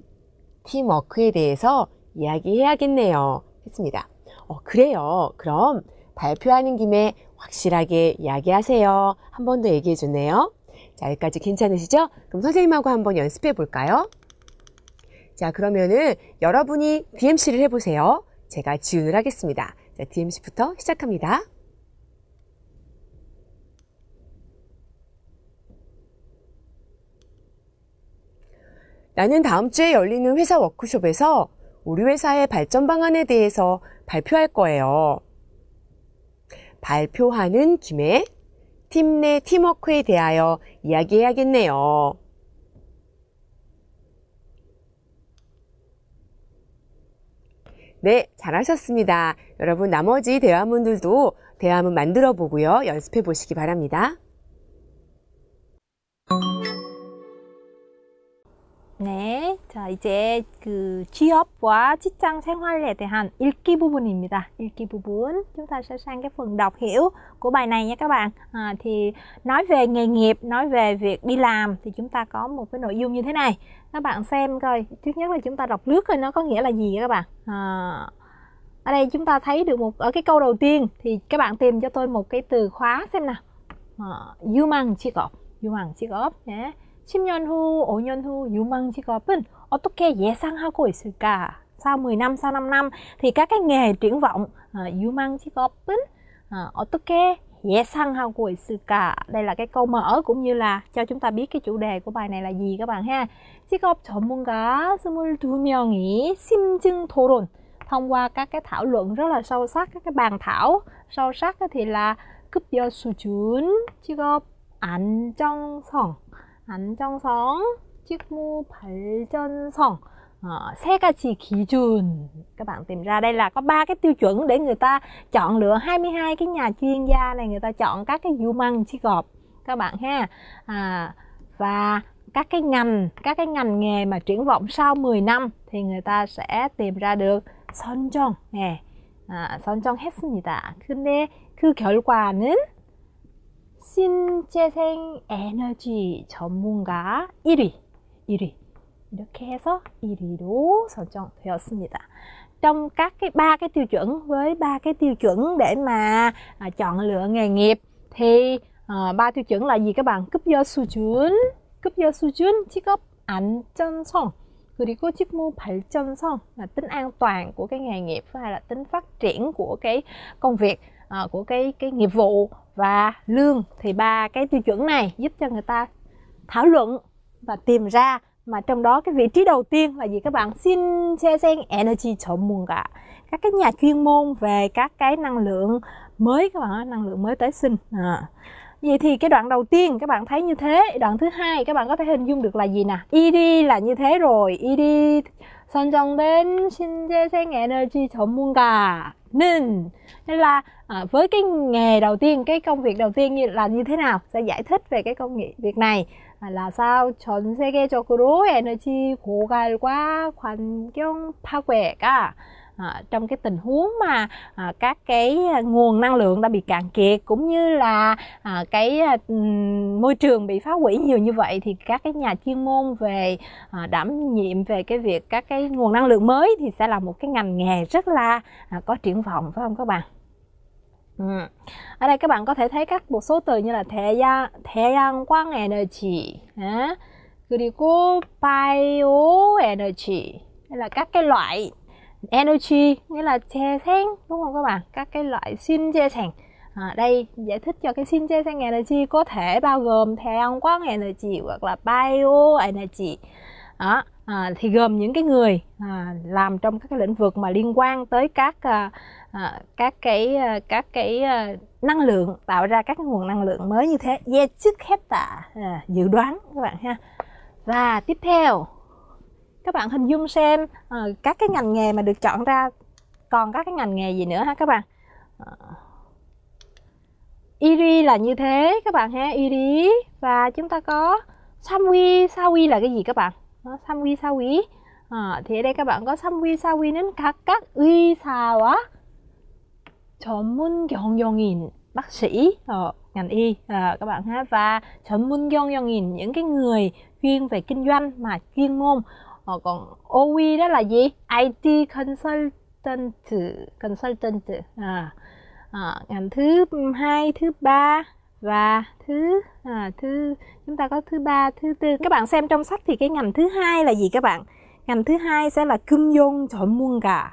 팀워크에 대해서 이야기해야겠네요. 했습니다. 그래요. 그럼 발표하는 김에 확실하게 이야기하세요. 한 번 더 얘기해 주네요. 자, 여기까지 괜찮으시죠? 그럼 선생님하고 한번 연습해 볼까요? 자, 그러면은 여러분이 DMC를 해보세요. 제가 지훈을 하겠습니다. 자, DMC부터 시작합니다. 나는 다음 주에 열리는 회사 워크숍에서 우리 회사의 발전 방안에 대해서 발표할 거예요. 발표하는 김에 팀 내 팀워크에 대하여 이야기해야겠네요. 네, 잘하셨습니다. 여러분 나머지 대화문들도 대화문 만들어 보고요. 연습해 보시기 바랍니다. 네, 자 이제 그 취업과 직장 생활에 대한 읽기 부분입니다. 읽기 부분 chúng ta sẽ sang cái phần đọc hiểu của bài này nha các bạn. Thì nói về nghề nghiệp, nói về việc đi làm thì chúng ta có một cái nội dung như thế này. Các bạn xem coi, trước nhất là chúng ta đọc lướt coi nó có nghĩa là gì các bạn. Ở đây chúng ta thấy được ở cái câu đầu tiên thì các bạn tìm cho tôi một cái từ khóa xem nào. 유망 직업 nhé. 10년 후, 5년 후 유망 직업은 어떻게 예상하고 있을까? Sau 10 năm, sau 5 năm thì các cái nghề triển vọng 유망 직업은 어떻게 예상하고 있을까? Đây là cái câu mở cũng như là cho chúng ta biết cái chủ đề của bài này là gì các bạn ha. 직업 전문가 22명이 심층 토론 thông qua các cái thảo luận rất là sâu sắc, các cái bàn thảo sâu sắc thì là 급여 수준, 직업 안정성, 직무 발전성, 세 가지 기준. Các bạn tìm ra đây là có 3 cái tiêu chuẩn để người ta chọn lựa 22 cái nhà chuyên gia này, người ta chọn các cái 유망 직업 các bạn ha. Và các cái ngành nghề mà triển vọng sau 10 năm thì người ta sẽ tìm ra được 선정. 선정했습니다. 근데 그 결과는 신재생 에너지 전문가 1위 이렇게 해서 1위로 선정되었습니다. Trong các cái 3 cái tiêu chuẩn, với 3 cái tiêu chuẩn để mà chọn lựa nghề nghiệp thì 3 tiêu chuẩn là gì các bạn? 급여 수준, 직업 안전성, 그리고 직무 발전성 là tính an toàn của cái nghề nghiệp hay là tính phát triển của cái công việc, của cái nghiệp vụ và lương. Thì 3 cái tiêu chuẩn này giúp cho người ta thảo luận và tìm ra, mà trong đó cái vị trí đầu tiên là gì các bạn? 신재생 에너지 전문가, các cái nhà chuyên môn về các cái năng lượng mới các bạn, năng lượng mới tái sinh. Vậy thì cái đoạn đầu tiên các bạn thấy như thế, đoạn thứ hai các bạn có thể hình dung được là gì nè? ED là như thế rồi, ED 선정된 신재생 에너지 전문가는, nên là với cái nghề đầu tiên, cái công việc đầu tiên là như thế nào? Sẽ giải thích về cái công việc này là sao? 전 세계적으로 에너지 고갈과 환경 파괴가 trong cái tình huống mà các cái nguồn năng lượng đã bị cạn kiệt cũng như là cái môi trường bị phá hủy nhiều như vậy, thì các cái nhà chuyên môn về đảm nhiệm về cái việc các cái nguồn năng lượng mới thì sẽ là một cái ngành nghề rất là có triển vọng, phải không các bạn? Ở đây các bạn có thể thấy một số từ như là 태양광 에너지, 그리고 바이오 에너지, đây là các cái loại energy, nghĩa là 재생, đúng không các bạn? Các cái loại 신재생. Đây giải thích cho cái 신재생 energy có thể bao gồm 태양광 energy hoặc là bio energy. Thì gồm những cái người làm trong các cái lĩnh vực mà liên quan tới các các cái năng lượng, tạo ra các cái nguồn năng lượng mới như thế. 예측했다, dự đoán các bạn ha. Và tiếp theo các bạn hình dung xem các cái ngành nghề mà được chọn ra còn các cái ngành nghề gì nữa ha các bạn. Iri là như thế các bạn ha, Iri. Và chúng ta có Samwi, Sawi là cái gì các bạn? Samwi, Sawi. Thì ở đây các bạn có Samwi, Sawi는 các 의사와 전문 경영인, bác sĩ ngành y các bạn ha. Và 전문 경영인, những cái người chuyên về kinh doanh mà chuyên môn. Còn OE đó là gì? IT consultant. Ngành thứ hai, thứ ba và chúng ta có thứ ba, thứ tư. Các bạn xem trong sách thì cái ngành thứ hai là gì các bạn? Ngành thứ hai sẽ là 금융 전문가.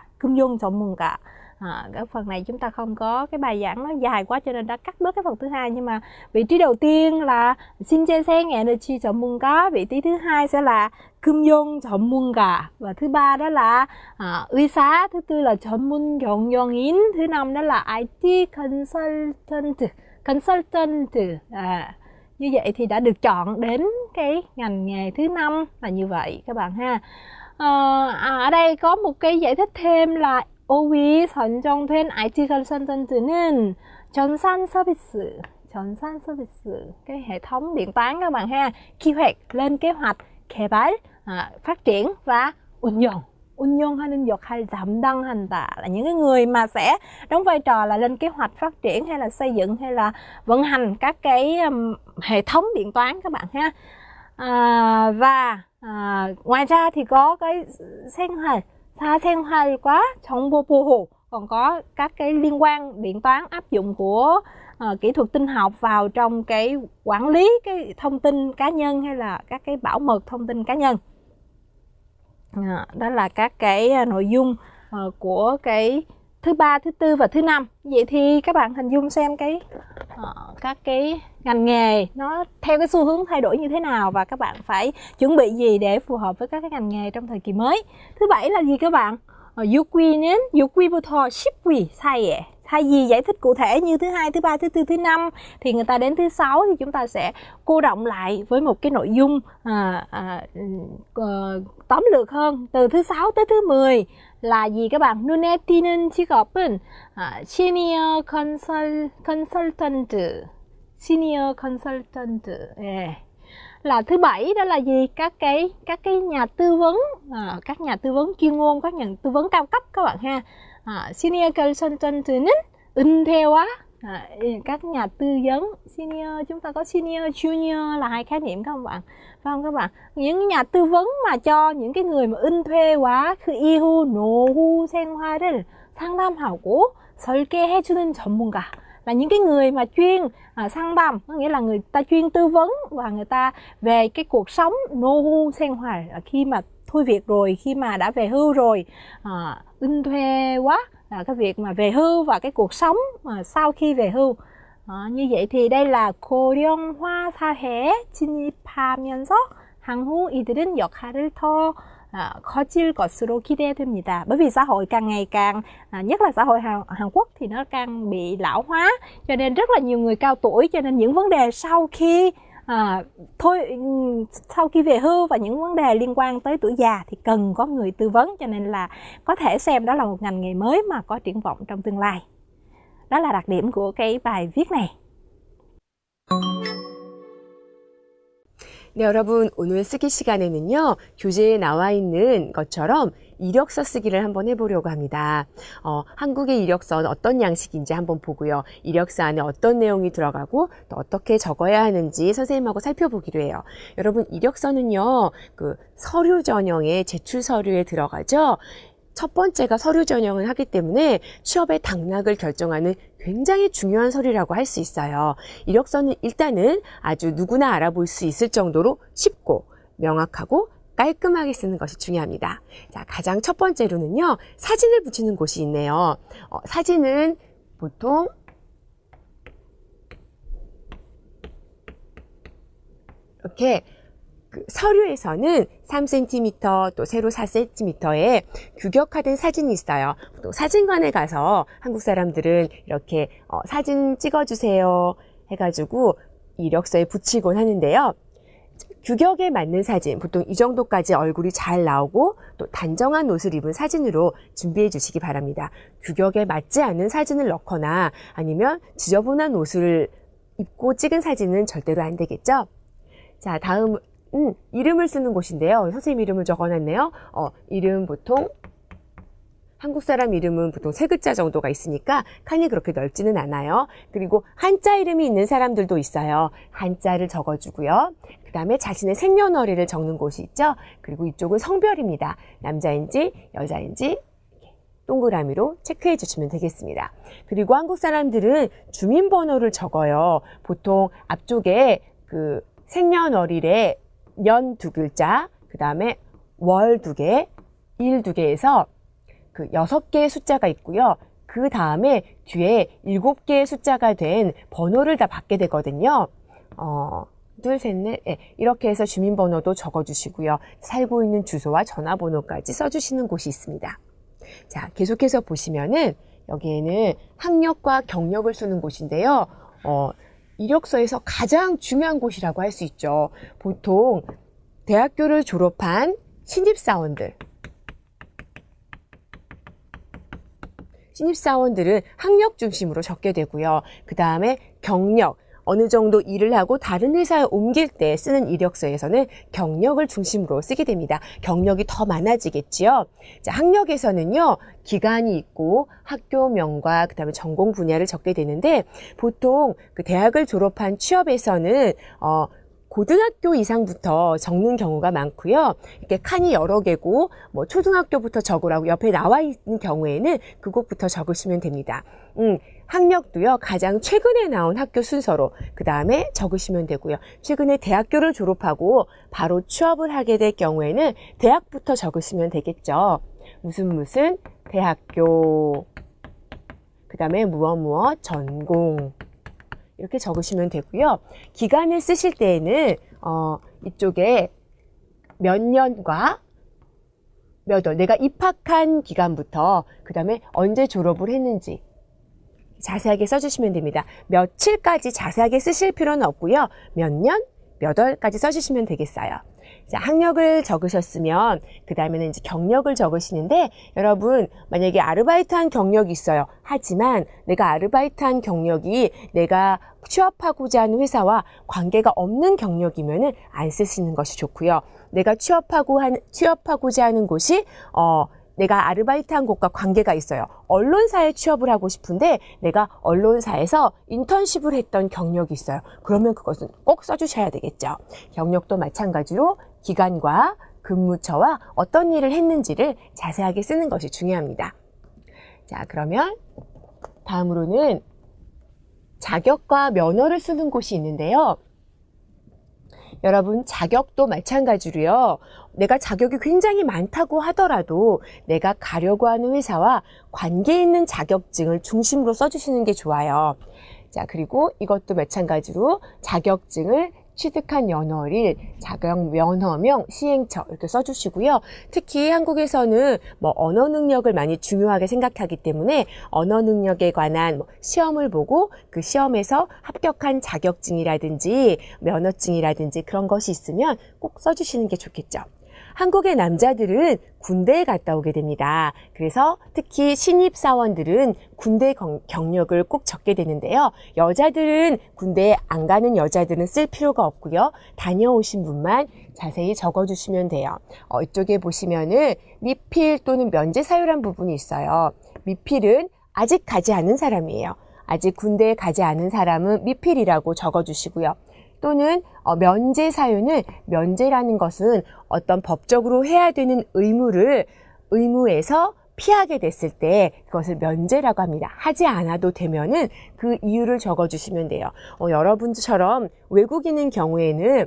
Cái phần này chúng ta không có, cái bài giảng nó dài quá cho nên đã cắt bớt cái phần thứ hai. Nhưng mà vị trí đầu tiên là 신재생 에너지 전문가, vị trí thứ hai sẽ là 금융 전문가, và thứ ba đó là 의사, thứ tư là 전문 경영인, thứ năm đó là IT consultant. Như vậy thì đã được chọn đến cái ngành nghề thứ năm là như vậy các bạn ha. Ở đây có một cái giải thích thêm là OE 선정된 IT consultant는 전산 서비스, cái hệ thống điện toán các bạn ha. 기획, lên kế hoạch, 개발, phát triển, và 운영하는 역할 담당한다, là những cái người mà sẽ đóng vai trò là lên kế hoạch, phát triển hay là xây dựng hay là vận hành các cái hệ thống điện toán các bạn ha. Ngoài ra thì có cái 사생활과 정보보호, còn có các cái liên quan điện toán, áp dụng của kỹ thuật tinh học vào trong cái quản lý cái thông tin cá nhân hay là các cái bảo mật thông tin cá nhân. Đó là các cái nội dung của cái thứ ba, thứ tư và thứ năm. Vậy thì các bạn hình dung xem các cái ngành nghề nó theo cái xu hướng thay đổi như thế nào và các bạn phải chuẩn bị gì để phù hợp với các cái ngành nghề trong thời kỳ mới. Thứ bảy là gì các bạn? 6위부터 10위 사이에. Thay vì giải thích cụ thể như thứ hai, thứ ba, thứ tư, thứ năm thì người ta đến thứ sáu thì chúng ta sẽ cô động lại với một cái nội dung tóm lược hơn. Từ thứ 6 tới thứ 10 là gì các bạn? 눈에 띄는 직업은 senior consultant. Là thứ bảy đó là gì? Các cái nhà tư vấn, các nhà tư vấn chuyên môn, các nhà tư vấn cao cấp các bạn ha. Senior consultant는 은퇴와 các nhà tư vấn senior, chúng ta có senior, junior là hai khái niệm các bạn, phải không các bạn? Những nhà tư vấn mà cho những cái người mà 은퇴와 그 이후 노후 생활을 상담하고 설계해주는 전문가, là những cái người mà chuyên 상담, có nghĩa là người ta chuyên tư vấn và người ta về cái cuộc sống 노후 생활, khi mà thôi việc rồi, khi mà đã về hưu rồi. 은퇴와 là cái việc mà về hưu và cái cuộc sống mà sau khi về hưu. Như vậy thì đây là 고령화 사회에 진입하면서 향후 이들은 역할을 더 커질 것으로 기대됩니다. Bởi vì xã hội càng ngày càng, nhất là xã hội Hàn Quốc thì nó càng bị lão hóa, cho nên rất là nhiều người cao tuổi, cho nên những vấn đề sau khi về hưu và những vấn đề liên quan tới tuổi già thì cần có người tư vấn, cho nên là có thể xem đó là một ngành nghề mới mà có triển vọng trong tương lai. Đó là đặc điểm của cái bài viết này. 네, 여러분 오늘 쓰기 시간에는요, 교재에 나와 있는 것처럼 이력서 쓰기를 한번 해보려고 합니다. 한국의 이력서는 어떤 양식인지 한번 보고요. 이력서 안에 어떤 내용이 들어가고 또 어떻게 적어야 하는지 선생님하고 살펴보기로 해요. 여러분 이력서는요, 그 서류 전형에 제출 서류에 들어가죠. 첫 번째가 서류 전형을 하기 때문에 취업의 당락을 결정하는 굉장히 중요한 서류라고 할 수 있어요. 이력서는 일단은 아주 누구나 알아볼 수 있을 정도로 쉽고 명확하고 깔끔하게 쓰는 것이 중요합니다. 자, 가장 첫 번째로는요, 사진을 붙이는 곳이 있네요. 사진은 보통 이렇게 그 서류에서는 3cm 또 세로 4cm의 규격화된 사진이 있어요. 또 사진관에 가서 한국 사람들은 이렇게 사진 찍어주세요 해가지고 이력서에 붙이곤 하는데요. 규격에 맞는 사진, 보통 이 정도까지 얼굴이 잘 나오고 또 단정한 옷을 입은 사진으로 준비해 주시기 바랍니다. 규격에 맞지 않는 사진을 넣거나 아니면 지저분한 옷을 입고 찍은 사진은 절대로 안 되겠죠. 자, 다음은 이름을 쓰는 곳인데요. 선생님 이름을 적어놨네요. 이름 보통 한국 사람 이름은 보통 3글자 정도가 있으니까 칸이 그렇게 넓지는 않아요. 그리고 한자 이름이 있는 사람들도 있어요. 한자를 적어주고요. 그 다음에 자신의 생년월일을 적는 곳이 있죠. 그리고 이쪽은 성별입니다. 남자인지 여자인지 동그라미로 체크해 주시면 되겠습니다. 그리고 한국 사람들은 주민번호를 적어요. 보통 앞쪽에 그 생년월일에 년 2글자, 그 다음에 월 2개, 일 2개에서 그 6개의 숫자가 있고요. 그 다음에 뒤에 7개의 숫자가 된 번호를 다 받게 되거든요. 둘, 셋, 넷, 이렇게 해서 주민번호도 적어주시고요. 살고 있는 주소와 전화번호까지 써주시는 곳이 있습니다. 자, 계속해서 보시면은 여기에는 학력과 경력을 쓰는 곳인데요. 이력서에서 가장 중요한 곳이라고 할 수 있죠. 보통 대학교를 졸업한 신입사원들은 학력 중심으로 적게 되고요. 그 다음에 경력, 어느 정도 일을 하고 다른 회사에 옮길 때 쓰는 이력서에서는 경력을 중심으로 쓰게 됩니다. 경력이 더 많아지겠지요. 자, 학력에서는요, 기간이 있고 학교명과 그 다음에 전공 분야를 적게 되는데 보통 그 대학을 졸업한 취업에서는 고등학교 이상부터 적는 경우가 많고요. 이렇게 칸이 여러 개고 뭐 초등학교부터 적으라고 옆에 나와 있는 경우에는 그곳부터 적으시면 됩니다. 학력도요, 가장 최근에 나온 학교 순서로 그 다음에 적으시면 되고요. 최근에 대학교를 졸업하고 바로 취업을 하게 될 경우에는 대학부터 적으시면 되겠죠. 무슨 대학교, 그 다음에 무엇 전공, 이렇게 적으시면 되고요. 기간을 쓰실 때에는 이쪽에 몇 년과 몇 월, 내가 입학한 기간부터 그 다음에 언제 졸업을 했는지 자세하게 써주시면 됩니다. 며칠까지 자세하게 쓰실 필요는 없고요. 몇 년, 몇 월까지 써주시면 되겠어요. 자, 학력을 적으셨으면 그 다음에는 이제 경력을 적으시는데 여러분 만약에 아르바이트한 경력이 있어요. 하지만 내가 아르바이트한 경력이 내가 취업하고자 하는 회사와 관계가 없는 경력이면은 안 쓰시는 것이 좋고요. 내가 취업하고자 하는 곳이 내가 아르바이트한 곳과 관계가 있어요. 언론사에 취업을 하고 싶은데 내가 언론사에서 인턴십을 했던 경력이 있어요. 그러면 그것은 꼭 써주셔야 되겠죠. 경력도 마찬가지로 기간과 근무처와 어떤 일을 했는지를 자세하게 쓰는 것이 중요합니다. 자, 그러면 다음으로는 자격과 면허를 쓰는 곳이 있는데요. 여러분, 자격도 마찬가지로요. 내가 자격이 굉장히 많다고 하더라도 내가 가려고 하는 회사와 관계 있는 자격증을 중심으로 써주시는 게 좋아요. 자, 그리고 이것도 마찬가지로 자격증을 취득한 연월일, 자격 면허명, 시행처 이렇게 써주시고요. 특히 한국에서는 언어 능력을 많이 중요하게 생각하기 때문에 언어 능력에 관한 시험을 보고 그 시험에서 합격한 자격증이라든지 면허증이라든지 그런 것이 있으면 꼭 써주시는 게 좋겠죠. 한국의 남자들은 군대에 갔다 오게 됩니다. 그래서 특히 신입사원들은 군대 경력을 꼭 적게 되는데요. 여자들은 군대에 안 가는 여자들은 쓸 필요가 없고요. 다녀오신 분만 자세히 적어주시면 돼요. 이쪽에 보시면은 미필 또는 면제 사유란 부분이 있어요. 미필은 아직 가지 않은 사람이에요. 아직 군대에 가지 않은 사람은 미필이라고 적어주시고요. 또는 면제 사유는 면제라는 것은 어떤 법적으로 해야 되는 의무에서 피하게 됐을 때 그것을 면제라고 합니다. 하지 않아도 되면은 그 이유를 적어주시면 돼요. 여러분처럼 외국인인 경우에는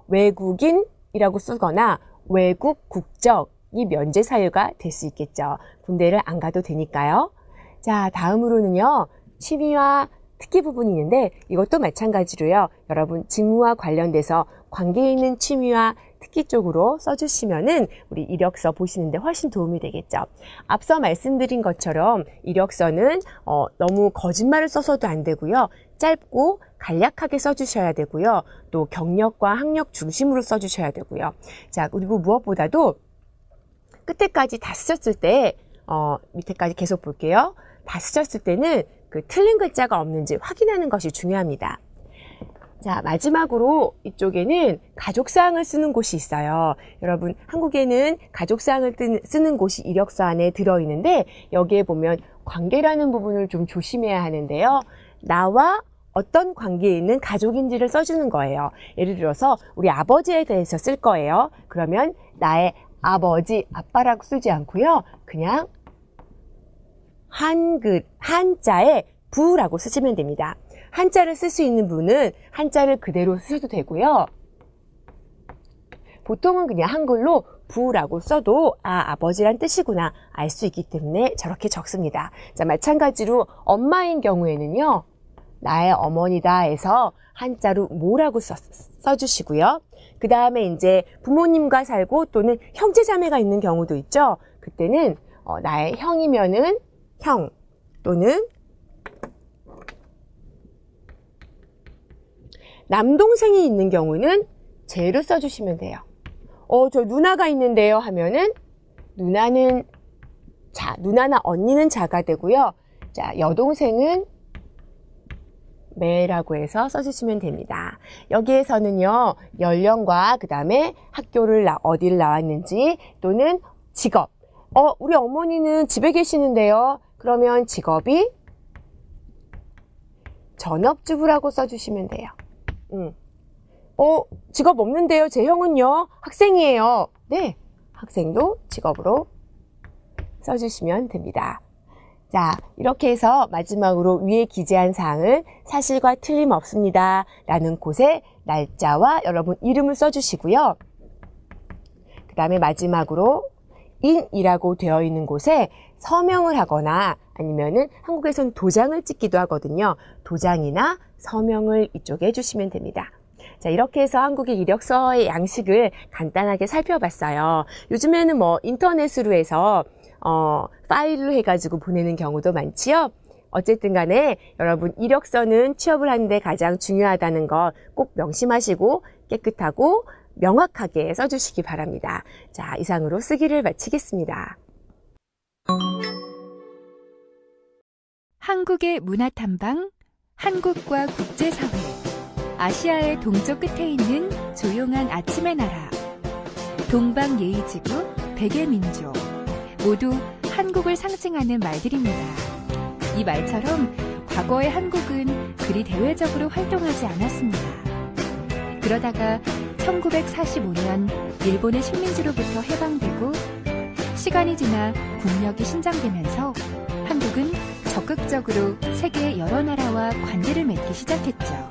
외국인이라고 쓰거나 외국 국적이 면제 사유가 될 수 있겠죠. 군대를 안 가도 되니까요. 자, 다음으로는요, 취미와 특기 부분이 있는데 이것도 마찬가지로요. 여러분 직무와 관련돼서 관계 있는 취미와 특기 쪽으로 써주시면은 우리 이력서 보시는데 훨씬 도움이 되겠죠. 앞서 말씀드린 것처럼 이력서는 너무 거짓말을 써서도 안 되고요. 짧고 간략하게 써주셔야 되고요. 또 경력과 학력 중심으로 써주셔야 되고요. 자, 그리고 무엇보다도 끝에까지 다 쓰셨을 때, 밑에까지 계속 볼게요. 다 쓰셨을 때는 그 틀린 글자가 없는지 확인하는 것이 중요합니다. 자, 마지막으로 이쪽에는 가족사항을 쓰는 곳이 있어요. 여러분, 한국에는 가족사항을 쓰는 곳이 이력서 안에 들어있는데 여기에 보면 관계라는 부분을 좀 조심해야 하는데요. 나와 어떤 관계에 있는 가족인지를 써주는 거예요. 예를 들어서 우리 아버지에 대해서 쓸 거예요. 그러면 나의 아버지, 아빠라고 쓰지 않고요. 그냥 한자에 부라고 쓰시면 됩니다. 한자를 쓸 수 있는 분은 한자를 그대로 쓰셔도 되고요. 보통은 그냥 한글로 부라고 써도 아버지란 뜻이구나 알 수 있기 때문에 저렇게 적습니다. 자, 마찬가지로 엄마인 경우에는요. 나의 어머니다 해서 한자로 뭐라고 써주시고요. 그 다음에 이제 부모님과 살고 또는 형제자매가 있는 경우도 있죠. 그때는 나의 형이면은 형 또는 남동생이 있는 경우는 제로 써주시면 돼요. 저 누나가 있는데요 하면은 누나는 자, 누나나 언니는 자가 되고요. 자, 여동생은 매라고 해서 써주시면 됩니다. 여기에서는요, 연령과 그 다음에 학교를 어디를 나왔는지 또는 직업. 우리 어머니는 집에 계시는데요. 그러면 직업이 전업주부라고 써주시면 돼요. 직업 없는데요. 제 형은요, 학생이에요. 네, 학생도 직업으로 써주시면 됩니다. 자, 이렇게 해서 마지막으로 위에 기재한 사항을 사실과 틀림없습니다 라는 곳에 날짜와 여러분 이름을 써주시고요. 그 다음에 마지막으로 인이라고 되어 있는 곳에 서명을 하거나 아니면은 한국에서는 도장을 찍기도 하거든요. 도장이나 서명을 이쪽에 해주시면 됩니다. 자, 이렇게 해서 한국의 이력서의 양식을 간단하게 살펴봤어요. 요즘에는 뭐 인터넷으로 해서 파일로 해가지고 보내는 경우도 많지요. 어쨌든 간에 여러분 이력서는 취업을 하는데 가장 중요하다는 거 꼭 명심하시고 깨끗하고 명확하게 써주시기 바랍니다. 자, 이상으로 쓰기를 마치겠습니다. 한국의 문화탐방, 한국과 국제사회, 아시아의 동쪽 끝에 있는 조용한 아침의 나라, 동방예의지구, 백예민족, 모두 한국을 상징하는 말들입니다. 이 말처럼 과거의 한국은 그리 대외적으로 활동하지 않았습니다. 그러다가 1945년 일본의 식민지로부터 해방되고 시간이 지나 국력이 신장되면서 한국은 적극적으로 세계의 여러 나라와 관계를 맺기 시작했죠.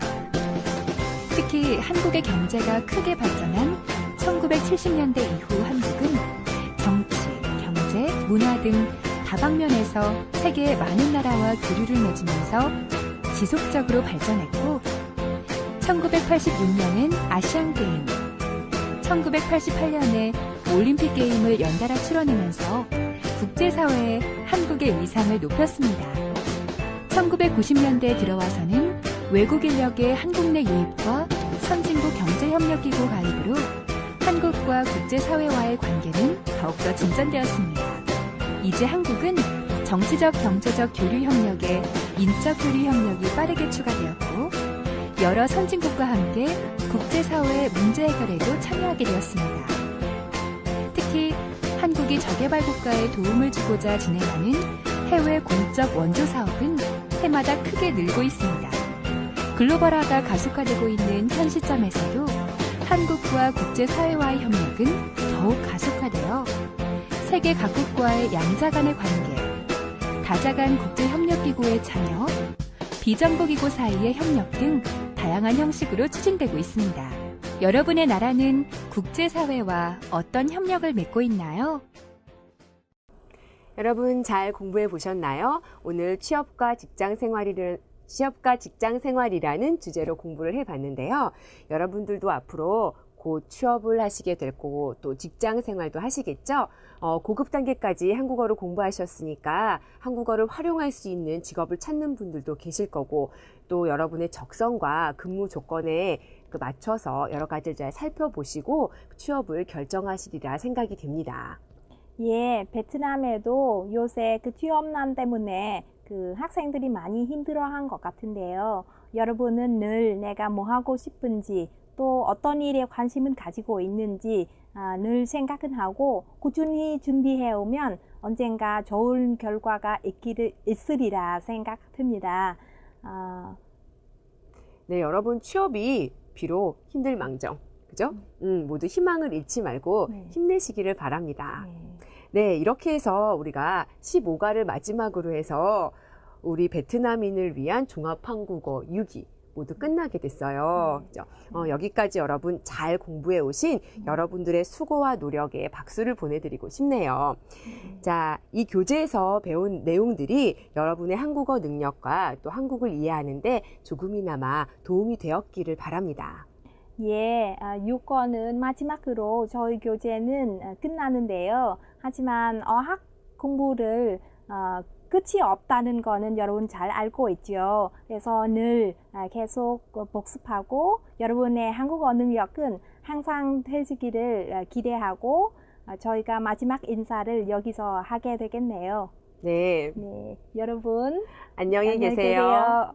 특히 한국의 경제가 크게 발전한 1970년대 이후 한국은 정치, 경제, 문화 등 다방면에서 세계의 많은 나라와 교류를 맺으면서 지속적으로 발전했고 1986년엔 아시안게임, 1988년에 올림픽게임을 연달아 치러내면서 국제사회에 한국의 위상을 높였습니다. 1990년대에 들어와서는 외국 인력의 한국 내 유입과 선진국 경제협력기구 가입으로 한국과 국제사회와의 관계는 더욱더 진전되었습니다. 이제 한국은 정치적, 경제적 교류 협력에 인적 교류 협력이 빠르게 추가되었고 여러 선진국과 함께 국제사회의 문제 해결에도 참여하게 되었습니다. 특히 한국이 저개발 국가에 도움을 주고자 진행하는 해외 공적 원조 사업은 해마다 크게 늘고 있습니다. 글로벌화가 가속화되고 있는 현 시점에서도 한국과 국제사회와의 협력은 더욱 가속화되어 세계 각국과의 양자 간의 관계, 다자 간 국제협력기구의 참여, 비정부기구 사이의 협력 등 다양한 형식으로 추진되고 있습니다. 여러분의 나라는 국제사회와 어떤 협력을 맺고 있나요? 여러분 잘 공부해 보셨나요? 오늘 취업과 직장 생활을 취업과 직장 생활이라는 주제로 공부를 해봤는데요. 여러분들도 앞으로 곧 취업을 하시게 될 거고 또 직장 생활도 하시겠죠. 고급 단계까지 한국어를 공부하셨으니까 한국어를 활용할 수 있는 직업을 찾는 분들도 계실 거고 또 여러분의 적성과 근무 조건에 맞춰서 여러 가지를 잘 살펴보시고 취업을 결정하시리라 생각이 됩니다. 예, 베트남에도 요새 그 취업난 때문에 그 학생들이 많이 힘들어한 것 같은데요. 여러분은 늘 내가 뭐 하고 싶은지 또 어떤 일에 관심을 가지고 있는지 늘 생각은 하고 꾸준히 준비해 오면 언젠가 좋은 결과가 있으리라 생각됩니다. 네, 여러분 취업이 비록 힘들망정, 그죠? 모두 희망을 잃지 말고 네. 힘내시기를 바랍니다. 네. 네, 이렇게 해서 우리가 15가를 마지막으로 해서 우리 베트남인을 위한 종합한국어 6기 모두 끝나게 됐어요. 그죠? 여기까지 여러분 잘 공부해 오신 여러분들의 수고와 노력에 박수를 보내드리고 싶네요. 자, 이 교재에서 배운 내용들이 여러분의 한국어 능력과 또 한국을 이해하는데 조금이나마 도움이 되었기를 바랍니다. 예, 6권은 마지막으로 저희 교재는 끝나는데요. 하지만 어학 공부를 끝이 없다는 거는 여러분 잘 알고 있죠. 그래서 늘 계속 복습하고 여러분의 한국어 능력은 항상 되시기를 기대하고 저희가 마지막 인사를 여기서 하게 되겠네요. 네, 네, 여러분 안녕히 계세요. 계세요.